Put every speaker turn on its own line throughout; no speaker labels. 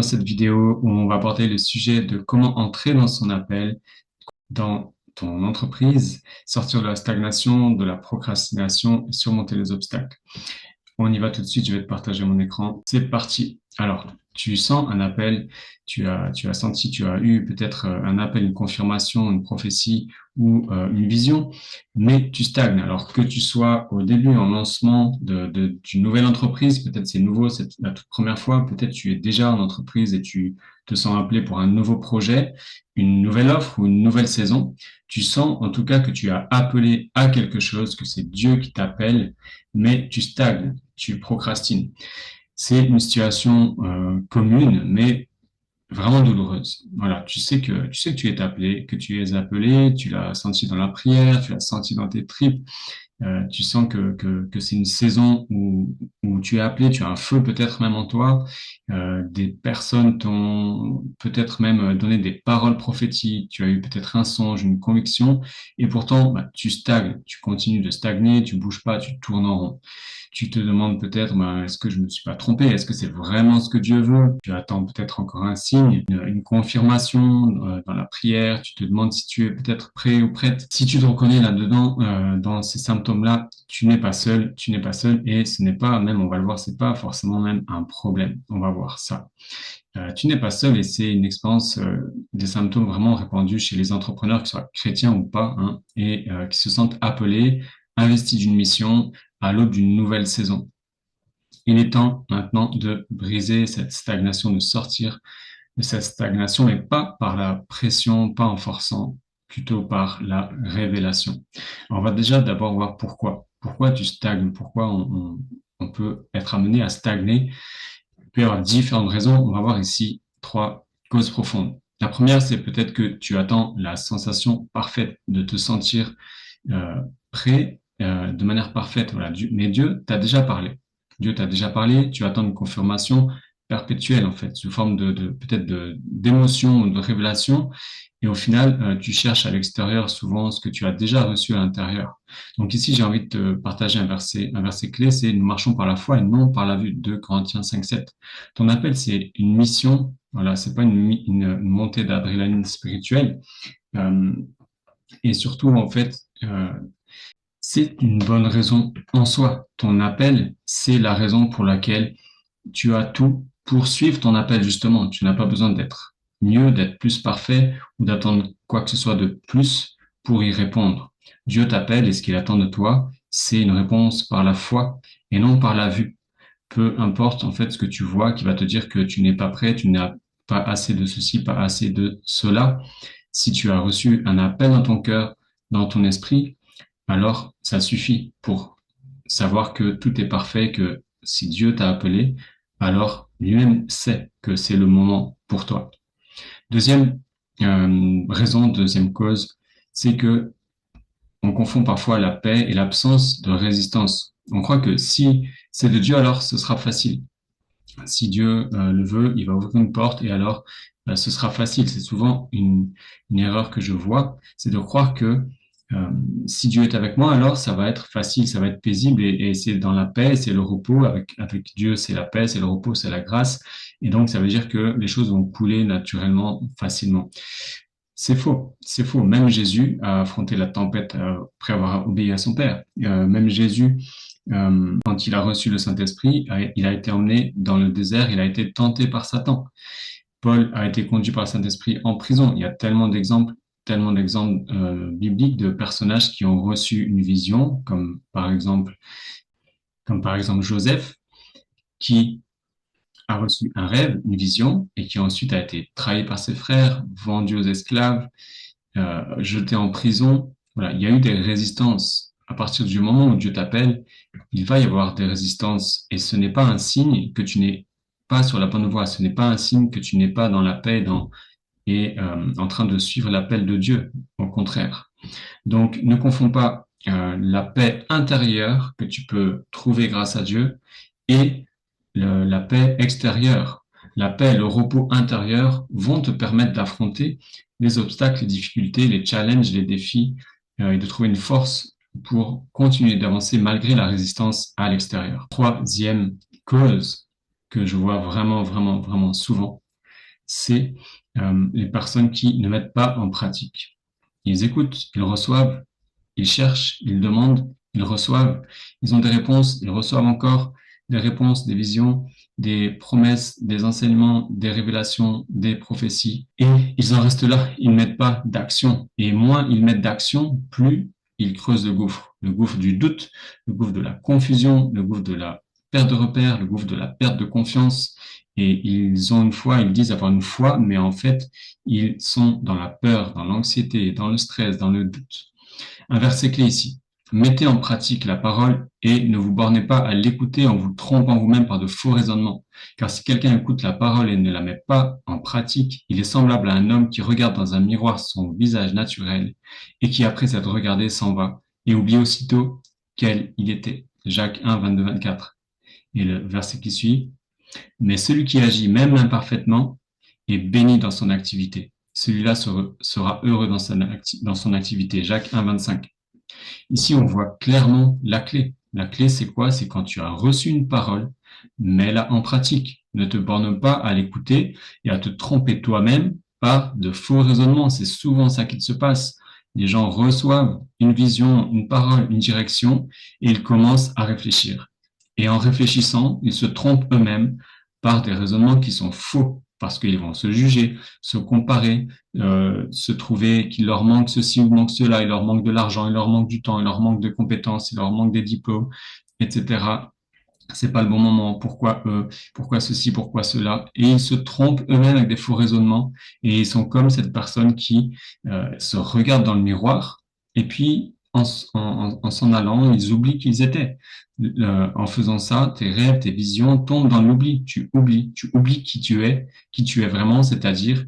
cette vidéo où on va aborder le sujet de comment entrer dans son appel dans ton entreprise, sortir de la stagnation, de la procrastination et surmonter les obstacles. On y va tout de suite, je vais te partager mon écran. C'est parti. Alors, tu sens un appel, tu as senti, tu as eu peut-être un appel, une confirmation, une prophétie ou une vision, mais tu stagnes. Alors que tu sois au début, en lancement d'une nouvelle entreprise, peut-être c'est nouveau, c'est la toute première fois, peut-être tu es déjà en entreprise et tu te sens appelé pour un nouveau projet, une nouvelle offre ou une nouvelle saison. Tu sens en tout cas que tu as appelé à quelque chose, que c'est Dieu qui t'appelle, mais tu stagnes, tu procrastines. C'est une situation commune, mais vraiment douloureuse. Voilà, tu sais que tu es appelé, que tu es appelé, tu l'as senti dans la prière, tu l'as senti dans tes tripes. Tu sens que c'est une saison où tu es appelé, tu as un feu peut-être même en toi, des personnes t'ont peut-être même donné des paroles prophétiques, tu as eu peut-être un songe, une conviction, et pourtant bah, tu stagnes, tu continues de stagner, tu bouges pas, tu tournes en rond. Tu te demandes peut-être, bah, est-ce que je me suis pas trompé? Est-ce que c'est vraiment ce que Dieu veut? Tu attends peut-être encore un signe, une confirmation dans la prière. Tu te demandes si tu es peut-être prêt ou prête. Si tu te reconnais là-dedans, dans ces symptômes-là, tu n'es pas seul, tu n'es pas seul, et ce n'est pas même, on va le voir, c'est pas forcément même un problème. On va voir ça. Tu n'es pas seul et c'est une expérience des symptômes vraiment répandus chez les entrepreneurs, qu'ils soient chrétiens ou pas, hein, et qui se sentent appelés, investis d'une mission à l'aube d'une nouvelle saison. Il est temps maintenant de briser cette stagnation, de sortir de cette stagnation, mais pas par la pression, pas en forçant, plutôt par la révélation. On va déjà d'abord voir pourquoi. Pourquoi tu stagnes, pourquoi on peut être amené à stagner. Il peut y avoir différentes raisons. On va voir ici trois causes profondes. La première, c'est peut-être que tu attends la sensation parfaite de te sentir prêt de manière parfaite. Voilà. Mais Dieu t'a déjà parlé. Dieu t'a déjà parlé. Tu attends une confirmation perpétuelle, en fait, sous forme peut-être d'émotion ou de révélation. Et au final, tu cherches à l'extérieur souvent ce que tu as déjà reçu à l'intérieur. Donc ici, j'ai envie de te partager un verset clé, c'est nous marchons par la foi et non par la vue. 2 Corinthiens 5:7. Ton appel, c'est une mission. Voilà, c'est pas une montée d'adrénaline spirituelle. Euh, et surtout, en fait, c'est une bonne raison en soi. Ton appel, c'est la raison pour laquelle tu as tout pour suivre ton appel, justement. Tu n'as pas besoin d'être mieux, d'être plus parfait ou d'attendre quoi que ce soit de plus pour y répondre. Dieu t'appelle et ce qu'il attend de toi, c'est une réponse par la foi et non par la vue. Peu importe en fait ce que tu vois qui va te dire que tu n'es pas prêt, tu n'as pas assez de ceci, pas assez de cela. Si tu as reçu un appel dans ton cœur, dans ton esprit, alors ça suffit pour savoir que tout est parfait, que si Dieu t'a appelé, alors lui-même sait que c'est le moment pour toi. Deuxième raison, deuxième cause, c'est que on confond parfois la paix et l'absence de résistance. On croit que si c'est de Dieu, alors ce sera facile. Si Dieu le veut, il va ouvrir une porte et alors ce sera facile. C'est souvent une erreur que je vois, c'est de croire que euh, si Dieu est avec moi, alors ça va être facile, ça va être paisible et c'est dans la paix, c'est le repos. Avec Dieu, c'est la paix, c'est le repos, c'est la grâce. Et donc, ça veut dire que les choses vont couler naturellement, facilement. C'est faux, c'est faux. Même Jésus a affronté la tempête après avoir obéi à son Père. Même Jésus, quand il a reçu le Saint-Esprit, il a été emmené dans le désert, il a été tenté par Satan. Paul a été conduit par le Saint-Esprit en prison. Il y a tellement d'exemples bibliques de personnages qui ont reçu une vision, comme par exemple Joseph, qui a reçu un rêve, une vision, et qui ensuite a été trahi par ses frères, vendu aux esclaves, jeté en prison. Voilà, il y a eu des résistances. À partir du moment où Dieu t'appelle, il va y avoir des résistances, et ce n'est pas un signe que tu n'es pas sur la bonne voie. Ce n'est pas un signe que tu n'es pas dans la paix, en train de suivre l'appel de Dieu. Au contraire. Donc, ne confonds pas la paix intérieure que tu peux trouver grâce à Dieu et la paix extérieure. La paix et le repos intérieur vont te permettre d'affronter les obstacles, les difficultés, les challenges, les défis et de trouver une force pour continuer d'avancer malgré la résistance à l'extérieur. Troisième cause que je vois vraiment, vraiment, vraiment souvent, c'est les personnes qui ne mettent pas en pratique. Ils écoutent, ils reçoivent, ils cherchent, ils demandent, ils reçoivent, ils ont des réponses, ils reçoivent encore des réponses, des visions, des promesses, des enseignements, des révélations, des prophéties, et ils en restent là, ils ne mettent pas d'action. Et moins ils mettent d'action, plus ils creusent le gouffre du doute, le gouffre de la confusion, le gouffre de la perte de repères, le gouffre de la perte de confiance. Et ils ont une foi, ils disent avoir une foi, mais en fait, ils sont dans la peur, dans l'anxiété, dans le stress, dans le doute. Un verset clé ici. Mettez en pratique la parole et ne vous bornez pas à l'écouter en vous trompant vous-même par de faux raisonnements. Car si quelqu'un écoute la parole et ne la met pas en pratique, il est semblable à un homme qui regarde dans un miroir son visage naturel et qui, après s'être regardé, s'en va et oublie aussitôt quel il était. Jacques 1, 22, 24. Et le verset qui suit. Mais celui qui agit même imparfaitement est béni dans son activité. Celui-là sera heureux dans son activité. Jacques 1, 25. Ici, on voit clairement la clé. La clé, c'est quoi? C'est quand tu as reçu une parole, mets-la en pratique. Ne te borne pas à l'écouter et à te tromper toi-même par de faux raisonnements. C'est souvent ça qui se passe. Les gens reçoivent une vision, une parole, une direction et ils commencent à réfléchir. Et en réfléchissant, ils se trompent eux-mêmes par des raisonnements qui sont faux parce qu'ils vont se juger, se comparer, se trouver qu'il leur manque ceci ou manque cela, il leur manque de l'argent, il leur manque du temps, il leur manque de compétences, il leur manque des diplômes, etc. C'est pas le bon moment. Pourquoi eux? Pourquoi ceci? Pourquoi cela? Et ils se trompent eux-mêmes avec des faux raisonnements et ils sont comme cette personne qui se regarde dans le miroir et puis en s'en allant, ils oublient qu'ils étaient. En faisant ça, tes rêves, tes visions tombent dans l'oubli. Tu oublies qui tu es vraiment, c'est-à-dire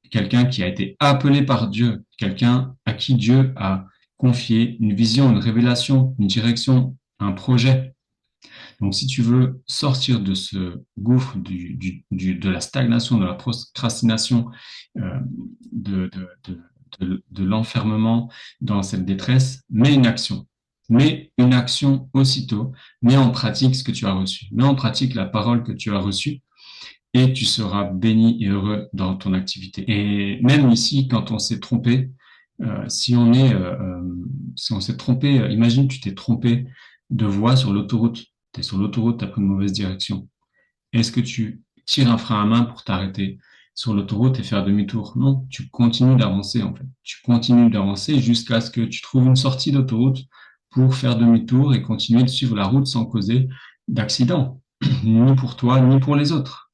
quelqu'un qui a été appelé par Dieu, quelqu'un à qui Dieu a confié une vision, une révélation, une direction, un projet. Donc, si tu veux sortir de ce gouffre de la stagnation, de la procrastination, euh, de, de, de, de l'enfermement dans cette détresse, mets une action. Mets une action aussitôt. Mets en pratique ce que tu as reçu. Mets en pratique la parole que tu as reçue et tu seras béni et heureux dans ton activité. Et même ici, quand on s'est trompé, si on s'est trompé, imagine tu t'es trompé de voie sur l'autoroute. Tu es sur l'autoroute, tu as pris une mauvaise direction. Est-ce que tu tires un frein à main pour t'arrêter sur l'autoroute et faire demi-tour? Non, tu continues d'avancer en fait. Tu continues d'avancer jusqu'à ce que tu trouves une sortie d'autoroute pour faire demi-tour et continuer de suivre la route sans causer d'accident, ni pour toi, ni pour les autres.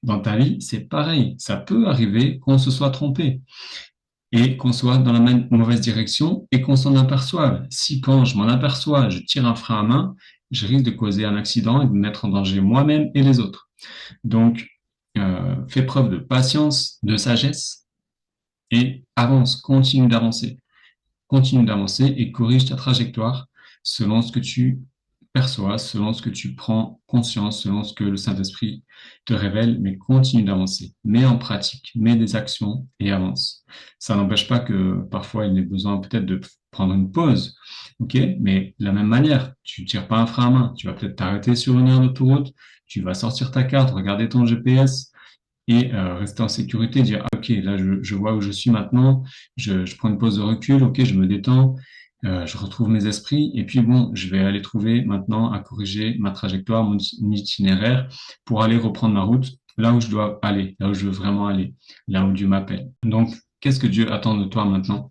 Dans ta vie, c'est pareil. Ça peut arriver qu'on se soit trompé et qu'on soit dans la même mauvaise direction et qu'on s'en aperçoive. Si quand je m'en aperçois, je tire un frein à main, je risque de causer un accident et de mettre en danger moi-même et les autres. Donc, fais preuve de patience, de sagesse et avance, continue d'avancer et corrige ta trajectoire selon ce que tu perçois, selon ce que tu prends conscience, selon ce que le Saint-Esprit te révèle, mais continue d'avancer. Mets en pratique, mets des actions et avance. Ça n'empêche pas que parfois il est besoin peut-être de prendre une pause, ok? Mais de la même manière, tu tires pas un frein à main, tu vas peut-être t'arrêter sur une aire d'autoroute, tu vas sortir ta carte, regarder ton GPS, et rester en sécurité, dire ok, là je vois où je suis maintenant, je prends une pause de recul, ok, je me détends, je retrouve mes esprits et puis bon, je vais aller trouver maintenant à corriger ma trajectoire, mon itinéraire pour aller reprendre ma route là où je dois aller, là où je veux vraiment aller, là où Dieu m'appelle. Donc, qu'est-ce que Dieu attend de toi maintenant?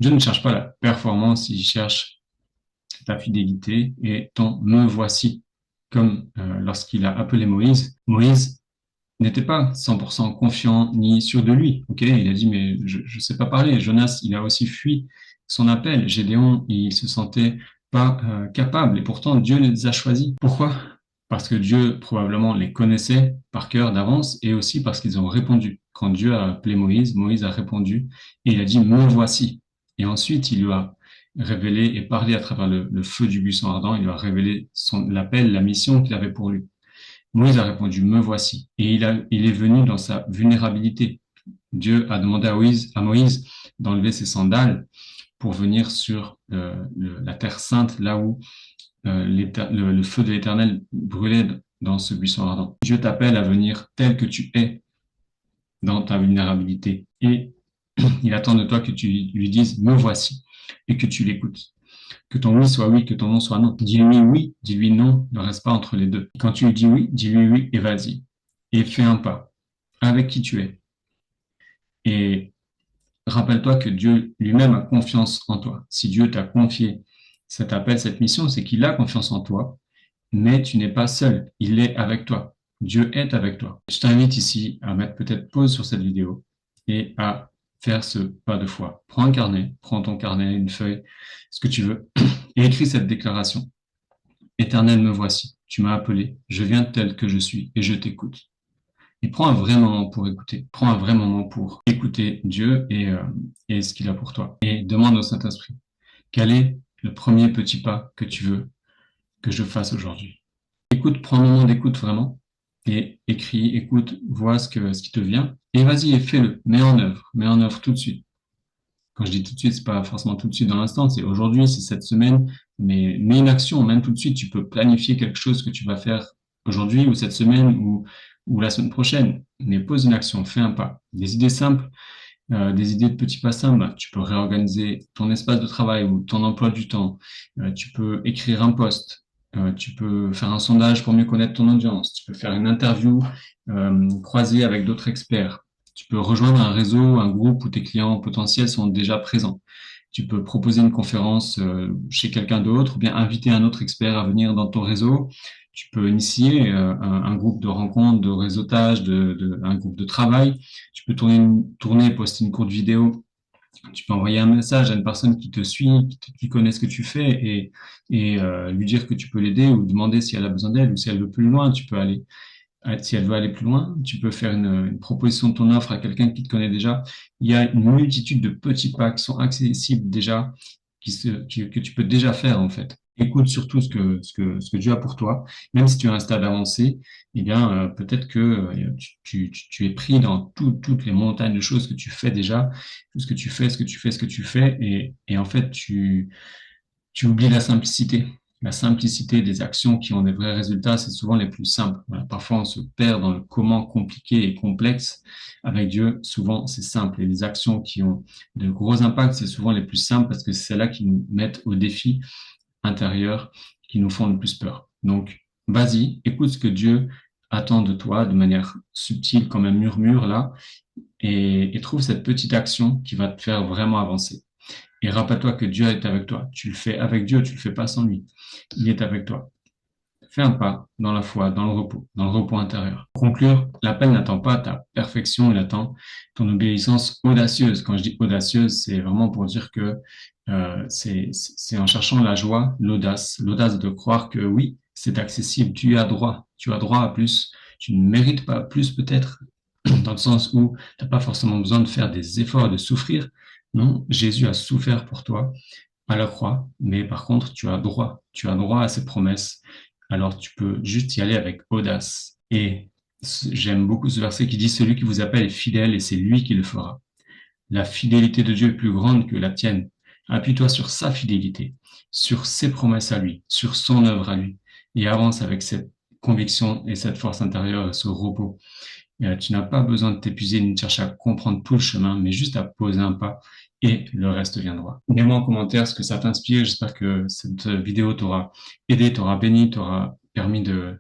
Dieu ne cherche pas la performance, il cherche ta fidélité et ton me voici. Comme lorsqu'il a appelé Moïse, Moïse n'était pas 100% confiant ni sûr de lui. Ok, il a dit mais je sais pas parler. Jonas, il a aussi fui son appel. Gédéon, il se sentait pas capable et pourtant Dieu les a choisis. Pourquoi? Parce que Dieu probablement les connaissait par cœur d'avance et aussi parce qu'ils ont répondu. Quand Dieu a appelé Moïse, Moïse a répondu et il a dit me voici. Et ensuite il lui a révélé et parlé à travers le feu du buisson ardent. Il lui a révélé l'appel, la mission qu'il avait pour lui. Moïse a répondu, me voici. Et il est venu dans sa vulnérabilité. Dieu a demandé à Moïse d'enlever ses sandales pour venir sur la terre sainte, là où le feu de l'Éternel brûlait dans ce buisson ardent. Dieu t'appelle à venir tel que tu es, dans ta vulnérabilité. Et il attend de toi que tu lui dises, me voici, et que tu l'écoutes. Que ton oui soit oui, que ton non soit non. Dis-lui oui, dis-lui non, ne reste pas entre les deux. Quand tu lui dis oui, dis-lui oui et vas-y. Et fais un pas avec qui tu es. Et rappelle-toi que Dieu lui-même a confiance en toi. Si Dieu t'a confié cet appel, cette mission, c'est qu'il a confiance en toi, mais tu n'es pas seul. Il est avec toi. Dieu est avec toi. Je t'invite ici à mettre peut-être pause sur cette vidéo et à faire ce pas de foi. Prends un carnet, prends ton carnet, une feuille, ce que tu veux, et écris cette déclaration. Éternel, me voici. Tu m'as appelé. Je viens tel que je suis et je t'écoute. Et prends un vrai moment pour écouter. Prends un vrai moment pour écouter Dieu et ce qu'il a pour toi. Et demande au Saint-Esprit, quel est le premier petit pas que tu veux que je fasse aujourd'hui? Écoute, prends un moment d'écoute vraiment et écris, écoute, vois ce qui te vient et vas-y et fais-le. Mets en œuvre tout de suite. Quand je dis tout de suite, c'est pas forcément tout de suite dans l'instant, c'est aujourd'hui, c'est cette semaine, mais mets une action, même tout de suite, tu peux planifier quelque chose que tu vas faire aujourd'hui ou cette semaine ou la semaine prochaine. Mais pose une action, fais un pas. Des idées simples, des idées de petits pas simples. Tu peux réorganiser ton espace de travail ou ton emploi du temps. Tu peux écrire un post. Tu peux faire un sondage pour mieux connaître ton audience. Tu peux faire une interview croisée avec d'autres experts. Tu peux rejoindre un réseau, un groupe où tes clients potentiels sont déjà présents. Tu peux proposer une conférence chez quelqu'un d'autre ou bien inviter un autre expert à venir dans ton réseau. Tu peux initier un groupe de rencontres, de réseautage, un groupe de travail. Tu peux tourner, poster une courte vidéo. Tu peux envoyer un message à une personne qui te suit, qui connaît ce que tu fais et lui dire que tu peux l'aider ou demander si elle a besoin d'aide ou si elle veut plus loin. Tu peux aller si elle veut aller plus loin, tu peux faire une proposition de ton offre à quelqu'un qui te connaît déjà. Il y a une multitude de petits pas qui sont accessibles déjà, que tu peux déjà faire en fait. Écoute surtout ce que Dieu a pour toi. Même si tu as un stade avancé, eh bien, peut-être que tu es pris dans toutes les montagnes de choses que tu fais déjà, tout ce que tu fais, ce que tu fais, et en fait, tu oublies la simplicité. La simplicité des actions qui ont des vrais résultats, c'est souvent les plus simples. Voilà, parfois, on se perd dans le comment compliqué et complexe. Avec Dieu, souvent, c'est simple. Et les actions qui ont de gros impacts, c'est souvent les plus simples parce que c'est celles-là qui nous mettent au défi intérieur, qui nous font le plus peur. Donc, vas-y, écoute ce que Dieu attend de toi de manière subtile, comme un murmure là, et trouve cette petite action qui va te faire vraiment avancer. Et rappelle-toi que Dieu est avec toi. Tu le fais avec Dieu, tu le fais pas sans lui. Il est avec toi. Fais un pas dans la foi, dans le repos intérieur. Pour conclure, l'appel n'attend pas ta perfection, il attend ton obéissance audacieuse. Quand je dis audacieuse, c'est vraiment pour dire que c'est en cherchant la joie, l'audace de croire que oui, c'est accessible, tu as droit à plus, tu ne mérites pas plus peut-être, dans le sens où tu n'as pas forcément besoin de faire des efforts et de souffrir. Non, Jésus a souffert pour toi à la croix, mais par contre, tu as droit à ses promesses. Alors tu peux juste y aller avec audace. Et j'aime beaucoup ce verset qui dit, celui qui vous appelle est fidèle et c'est lui qui le fera. La fidélité de Dieu est plus grande que la tienne. Appuie-toi sur sa fidélité, sur ses promesses à lui, sur son œuvre à lui, et avance avec cette conviction et cette force intérieure et ce repos. Tu n'as pas besoin de t'épuiser ni de chercher à comprendre tout le chemin, mais juste à poser un pas et le reste viendra. Mets-moi en commentaire ce que ça t'inspire. J'espère que cette vidéo t'aura aidé, t'aura béni, t'aura permis de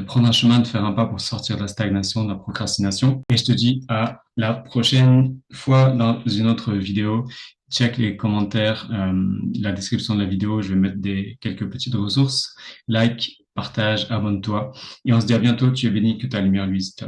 prendre un chemin, de faire un pas pour sortir de la stagnation, de la procrastination. Et je te dis à la prochaine fois dans une autre vidéo. Check les commentaires, la description de la vidéo. Je vais mettre quelques petites ressources. Like, partage, abonne-toi. Et on se dit à bientôt. Tu es béni, que ta lumière luise. Ciao.